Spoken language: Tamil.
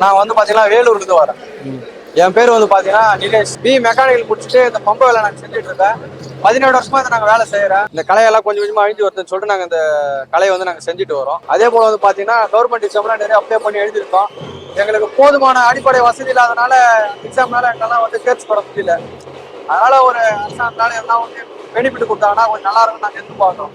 நான் வந்து பாத்தீங்கன்னா வேலூர்ல இருந்து வரேன். என் பேர் வந்து பாத்தீங்கன்னா நிலேஷ். மெக்கானிக்கல் முடிச்சுட்டு இந்த பம்பு வேலை நாங்க செஞ்சுட்டு இருக்கேன். 17 வருஷமா இதை நாங்க வேலை செய்யறோம். இந்த கலையெல்லாம் கொஞ்சம் கொஞ்சமா அழிஞ்சு வருதுன்னு சொல்லிட்டு நாங்க இந்த கலையை வந்து நாங்க செஞ்சுட்டு வரோம். அதே போல வந்து பாத்தீங்கன்னா கவர்மெண்ட் எக்ஸாம்லாம் நிறைய அப்ளை பண்ணி எழுதிருக்கோம். எங்களுக்கு போதுமான அடிப்படை வசதி இல்லாதனால எக்ஸாம்னால எங்கெல்லாம் வந்து தேர்ச்சி பட முடியல. அதனால ஒரு அரசாங்கத்தால எல்லாம் வந்து பெனிஃபிட் கொடுத்தாங்கன்னா கொஞ்சம் நல்லா இருக்கும் நாங்க எதிர்பார்க்கிறோம்.